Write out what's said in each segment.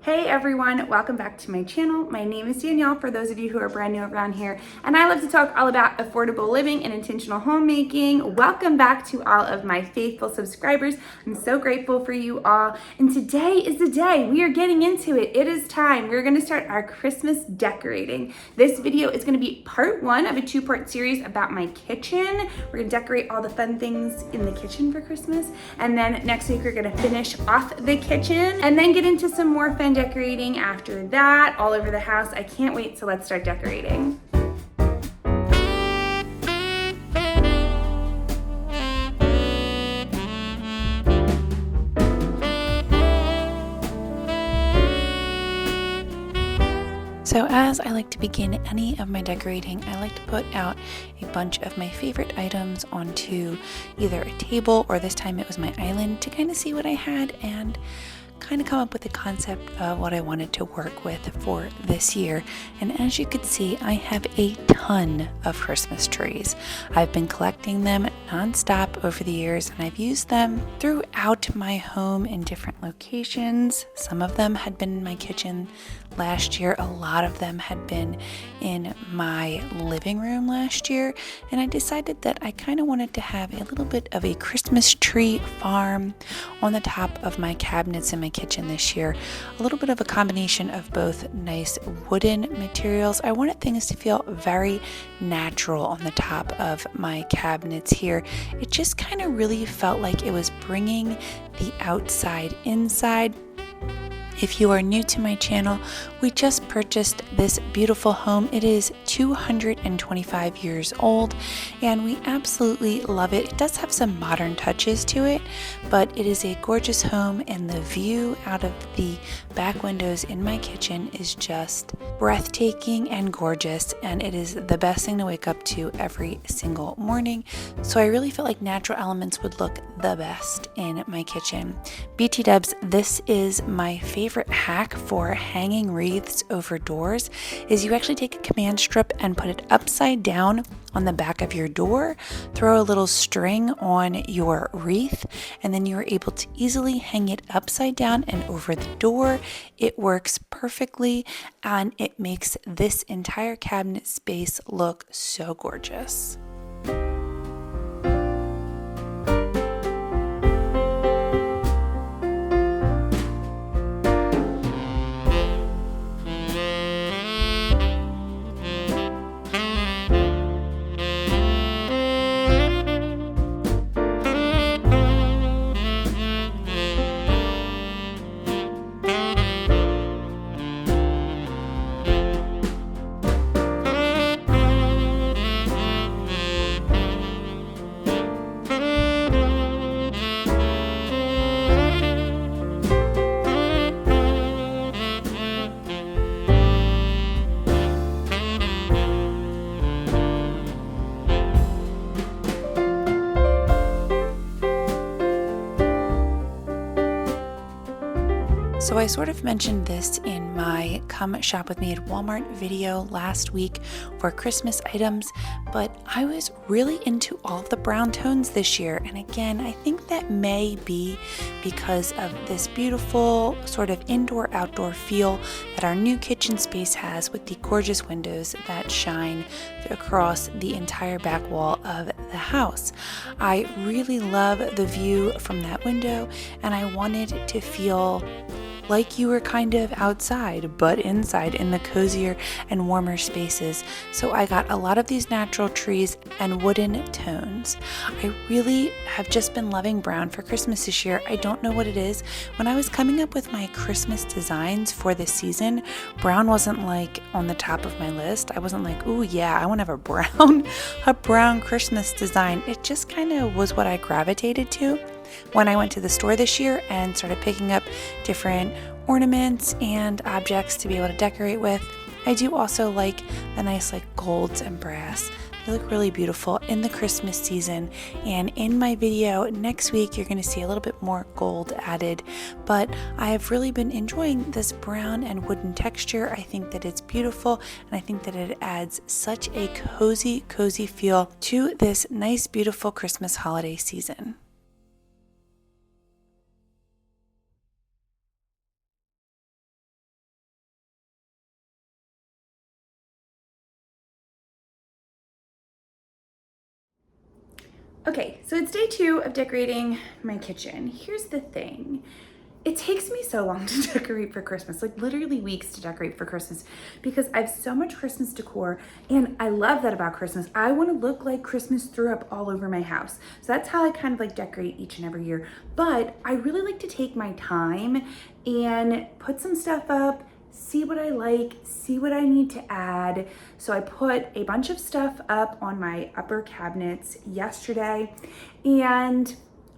Hey everyone, welcome back to my channel. My name is Danielle, for those of you who are brand new around here, and I love to talk all about affordable living and intentional homemaking. Welcome back to all of my faithful subscribers. I'm so grateful for you all, and today is the day. We are getting into it. It is time. We're gonna start our Christmas decorating. This video is gonna be part one of a two-part series about my kitchen. We're gonna decorate all the fun things in the kitchen for Christmas, and then next week we're gonna finish off the kitchen and then get into some more fun decorating after that all over the house. I can't wait, so let's start decorating. So as I like to begin any of my decorating, I like to put out a bunch of my favorite items onto either a table, or this time it was my island, to kind of see what I had and kind of come up with the concept of what I wanted to work with for this year. And as you can see, I have a ton of Christmas trees. I've been collecting them nonstop over the years, and I've used them throughout my home in different locations. Some of them had been in my kitchen last year. A lot of them had been in my living room last year, and I decided that I kind of wanted to have a little bit of a Christmas tree farm on the top of my cabinets in my kitchen this year. A little bit of a combination of both nice wooden materials. I wanted things to feel very natural on the top of my cabinets here. It just kind of really felt like it was bringing the outside inside. If you are new to my channel, we just purchased this beautiful home. It is 225 years old, and we absolutely love it. It does have some modern touches to it, but it is a gorgeous home, and the view out of the back windows in my kitchen is just breathtaking and gorgeous, and it is the best thing to wake up to every single morning. So I really felt like natural elements would look the best in my kitchen. BT Dubs, this is my favorite hack for hanging wreaths over doors. Is you actually take a command strip and put it upside down on the back of your door, throw a little string on your wreath, and then you're able to easily hang it upside down and over the door. It works perfectly, and it makes this entire cabinet space look so gorgeous. So I sort of mentioned this in my Come Shop With Me at Walmart video last week for Christmas items, but I was really into all of the brown tones this year. And again, I think that may be because of this beautiful sort of indoor-outdoor feel that our new kitchen space has, with the gorgeous windows that shine across the entire back wall of the house. I really love the view from that window, and I wanted to feel like you were kind of outside, but inside in the cozier and warmer spaces. So I got a lot of these natural trees and wooden tones. I really have just been loving brown for Christmas this year. I don't know what it is. When I was coming up with my Christmas designs for this season, brown wasn't like on the top of my list. I wasn't like, ooh yeah, I want to have a brown Christmas design. It just kind of was what I gravitated to when I went to the store this year and started picking up different ornaments and objects to be able to decorate with. I do also like the nice golds and brass. They look really beautiful in the Christmas season, and in my video next week you're going to see a little bit more gold added, but I have really been enjoying this brown and wooden texture. I think that it's beautiful, and I think that it adds such a cozy feel to this nice beautiful Christmas holiday season. Okay, so it's day 2 of decorating my kitchen. Here's the thing. It takes me so long to decorate for Christmas, like literally weeks to decorate for Christmas, because I have so much Christmas decor, and I love that about Christmas. I want to look like Christmas threw up all over my house. So that's how I kind of like decorate each and every year. But I really like to take my time and put some stuff up, see what I like, see what I need to add. So I put a bunch of stuff up on my upper cabinets yesterday, and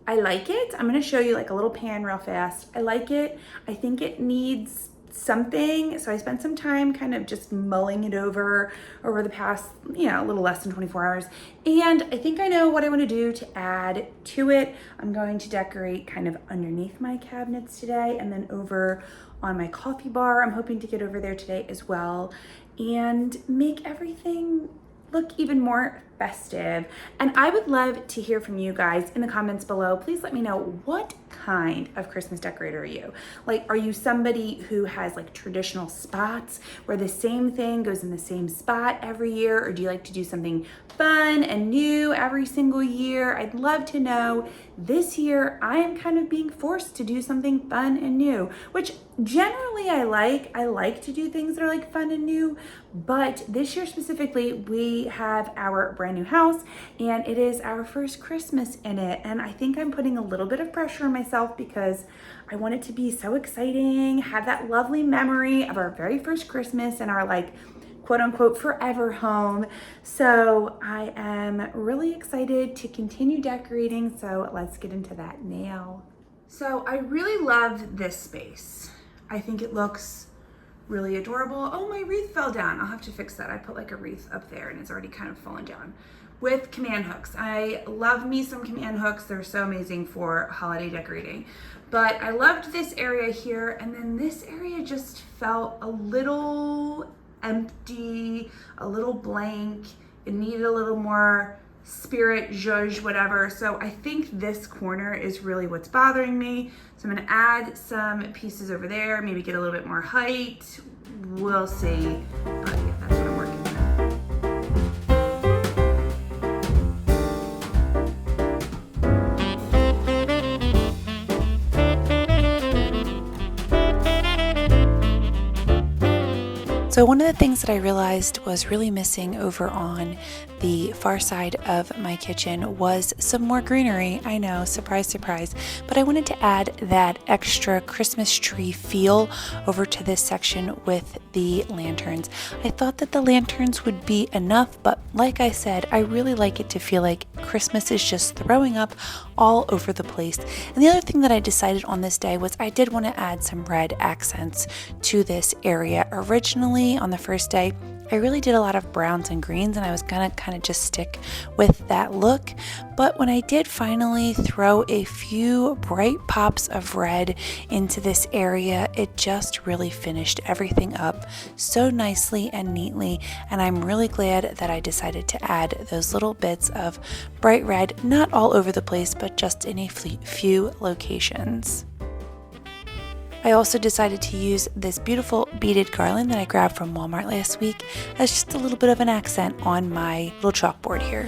I like it. I'm gonna show you like a little pan real fast. I like it. I think it needs something. So I spent some time kind of just mulling it over the past, a little less than 24 hours. And I think I know what I want to do to add to it. I'm going to decorate kind of underneath my cabinets today, and then over on my coffee bar. I'm hoping to get over there today as well and make everything look even more festive. And I would love to hear from you guys in the comments below. Please let me know, what kind of Christmas decorator are you? Like, are you somebody who has like traditional spots where the same thing goes in the same spot every year? Or do you like to do something fun and new every single year? I'd love to know. This year, I am kind of being forced to do something fun and new, which generally I like. I like to do things that are like fun and new, but this year specifically, we have our brand new house and it is our first Christmas in it. And I think I'm putting a little bit of pressure on myself because I want it to be so exciting, have that lovely memory of our very first Christmas and our like quote unquote forever home. So I am really excited to continue decorating. So let's get into that now. So I really love this space. I think it looks really adorable. Oh, my wreath fell down. I'll have to fix that. I put like a wreath up there and it's already kind of fallen down with command hooks. I love me some command hooks. They're so amazing for holiday decorating. But I loved this area here, and then this area just felt a little empty, a little blank. It needed a little more spirit, zhuzh, whatever. So I think this corner is really what's bothering me. So I'm gonna add some pieces over there, maybe get a little bit more height. We'll see, but yeah, that's what I'm working with. So one of the things that I realized was really missing over on the far side of my kitchen was some more greenery. I know, surprise, surprise, but I wanted to add that extra Christmas tree feel over to this section with the lanterns. I thought that the lanterns would be enough, but like I said, I really like it to feel like Christmas is just throwing up all over the place. And the other thing that I decided on this day was I did want to add some red accents to this area. Originally on the first day, I really did a lot of browns and greens, and I was gonna kind of just stick with that look. But when I did finally throw a few bright pops of red into this area, it just really finished everything up so nicely and neatly. And I'm really glad that I decided to add those little bits of bright red, not all over the place, but just in a few locations. I also decided to use this beautiful beaded garland that I grabbed from Walmart last week as just a little bit of an accent on my little chalkboard here.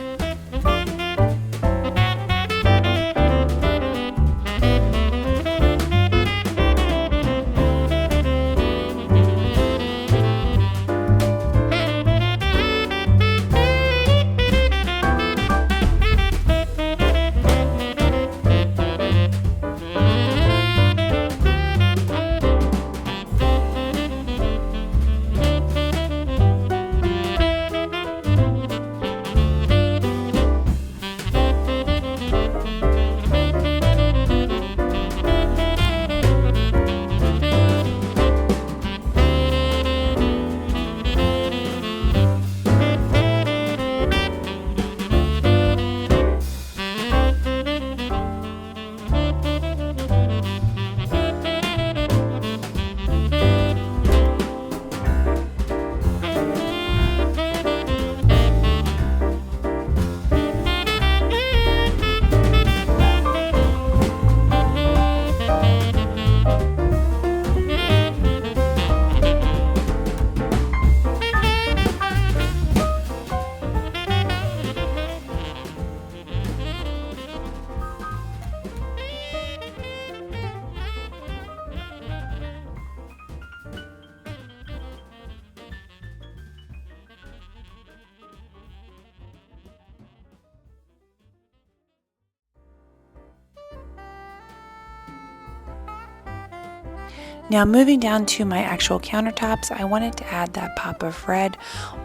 Now moving down to my actual countertops, I wanted to add that pop of red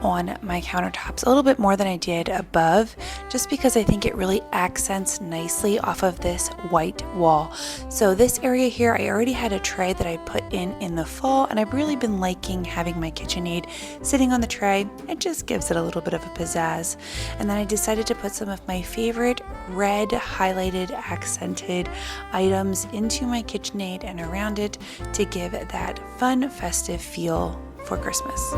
on my countertops a little bit more than I did above, just because I think it really accents nicely off of this white wall. So this area here, I already had a tray that I put in the fall, and I've really been liking having my KitchenAid sitting on the tray. It just gives it a little bit of a pizzazz. And then I decided to put some of my favorite red highlighted accented items into my KitchenAid and around it to give it that fun, festive feel for Christmas.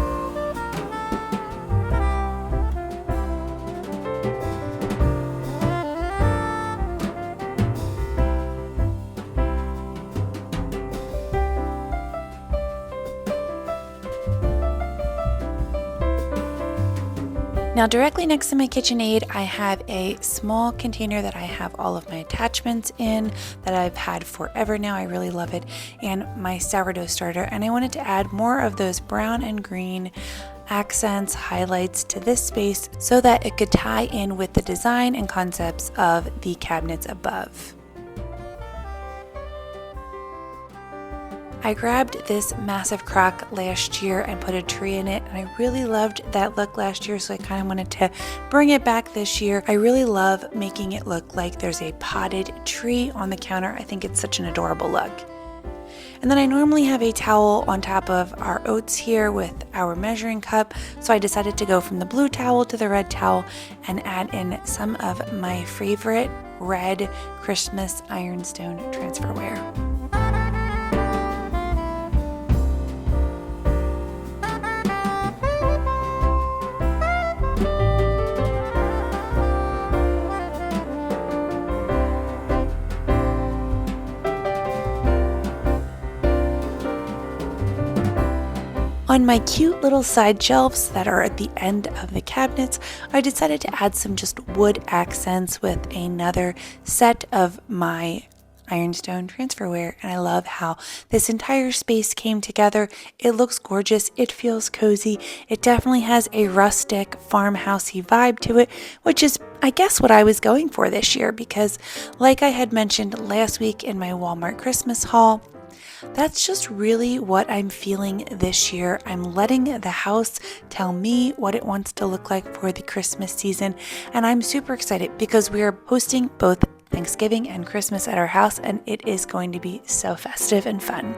Now directly next to my KitchenAid, I have a small container that I have all of my attachments in that I've had forever now. I really love it. And my sourdough starter. And I wanted to add more of those brown and green accents, highlights to this space so that it could tie in with the design and concepts of the cabinets above. I grabbed this massive crock last year and put a tree in it, and I really loved that look last year, so I kind of wanted to bring it back this year. I really love making it look like there's a potted tree on the counter. I think it's such an adorable look. And then I normally have a towel on top of our oats here with our measuring cup, so I decided to go from the blue towel to the red towel and add in some of my favorite red Christmas ironstone transferware. On my cute little side shelves that are at the end of the cabinets, I decided to add some just wood accents with another set of my ironstone transferware, and I love how this entire space came together. It looks gorgeous, it feels cozy, it definitely has a rustic farmhousey vibe to it, which is I guess what I was going for this year, because like I had mentioned last week in my Walmart Christmas haul, that's just really what I'm feeling this year. I'm letting the house tell me what it wants to look like for the Christmas season, and I'm super excited because we are hosting both Thanksgiving and Christmas at our house, and it is going to be so festive and fun.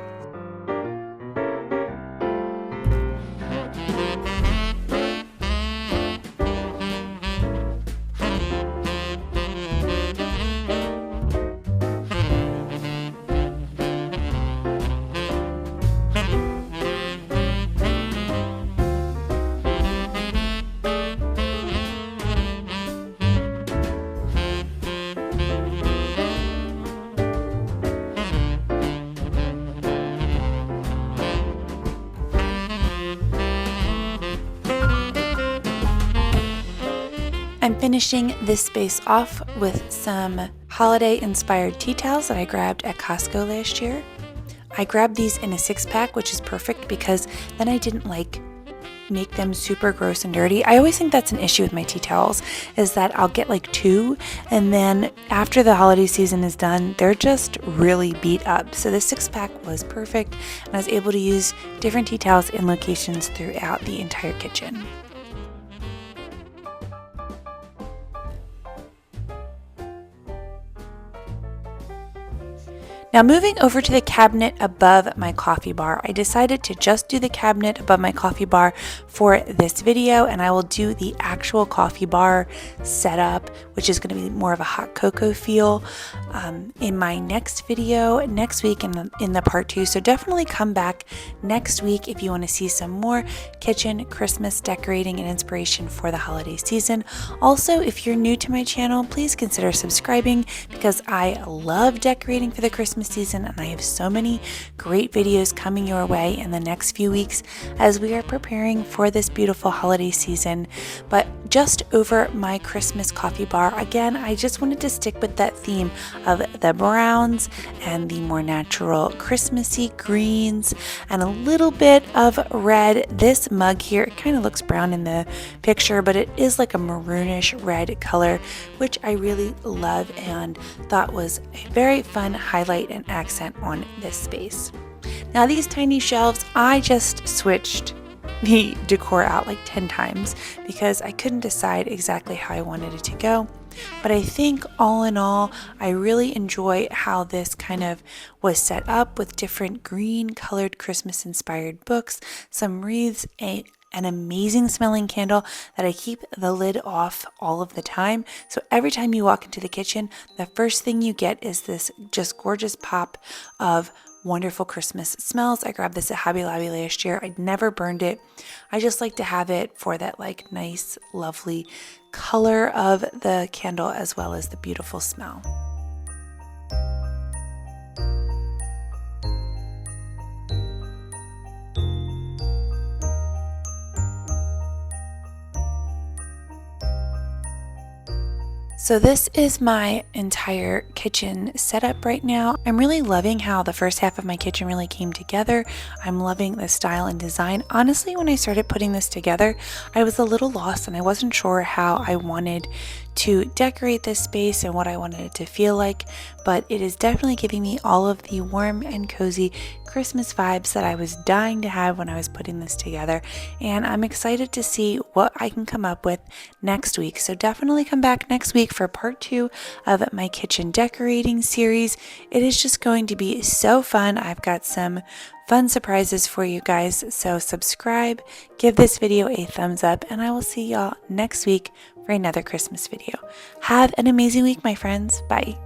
I'm finishing this space off with some holiday-inspired tea towels that I grabbed at Costco last year. I grabbed these in a 6-pack, which is perfect because then I didn't make them super gross and dirty. I always think that's an issue with my tea towels, is that I'll get like 2, and then after the holiday season is done, they're just really beat up. So this 6-pack was perfect, and I was able to use different tea towels in locations throughout the entire kitchen. Now moving over to the cabinet above my coffee bar, I decided to just do the cabinet above my coffee bar for this video, and I will do the actual coffee bar setup, which is going to be more of a hot cocoa feel, in my next video next week in the part 2. So definitely come back next week if you want to see some more kitchen Christmas decorating and inspiration for the holiday season. Also, if you're new to my channel, please consider subscribing because I love decorating for the Christmas season, and I have so many great videos coming your way in the next few weeks as we are preparing for this beautiful holiday season. But just over my Christmas coffee bar, again, I just wanted to stick with that theme of the browns and the more natural Christmassy greens and a little bit of red. This mug here, it kind of looks brown in the picture, but it is like a maroonish red color, which I really love and thought was a very fun highlight and accent on this space. Now these tiny shelves, I just switched the decor out like 10 times because I couldn't decide exactly how I wanted it to go. But I think all in all, I really enjoy how this kind of was set up with different green colored Christmas inspired books, some wreaths, an amazing smelling candle that I keep the lid off all of the time. So every time you walk into the kitchen, the first thing you get is this just gorgeous pop of wonderful Christmas smells. I grabbed this at Hobby Lobby last year. I'd never burned it. I just like to have it for that like nice, lovely color of the candle as well as the beautiful smell. So this is my entire kitchen setup right now. I'm really loving how the first half of my kitchen really came together. I'm loving the style and design. Honestly, when I started putting this together, I was a little lost and I wasn't sure how I wanted to decorate this space and what I wanted it to feel like, but it is definitely giving me all of the warm and cozy Christmas vibes that I was dying to have when I was putting this together, and I'm excited to see what I can come up with next week. So definitely come back next week for part 2 of my kitchen decorating series. It is just going to be so fun. I've got some fun surprises for you guys, so subscribe, give this video a thumbs up, and I will see y'all next week for another Christmas video. Have an amazing week, my friends. Bye.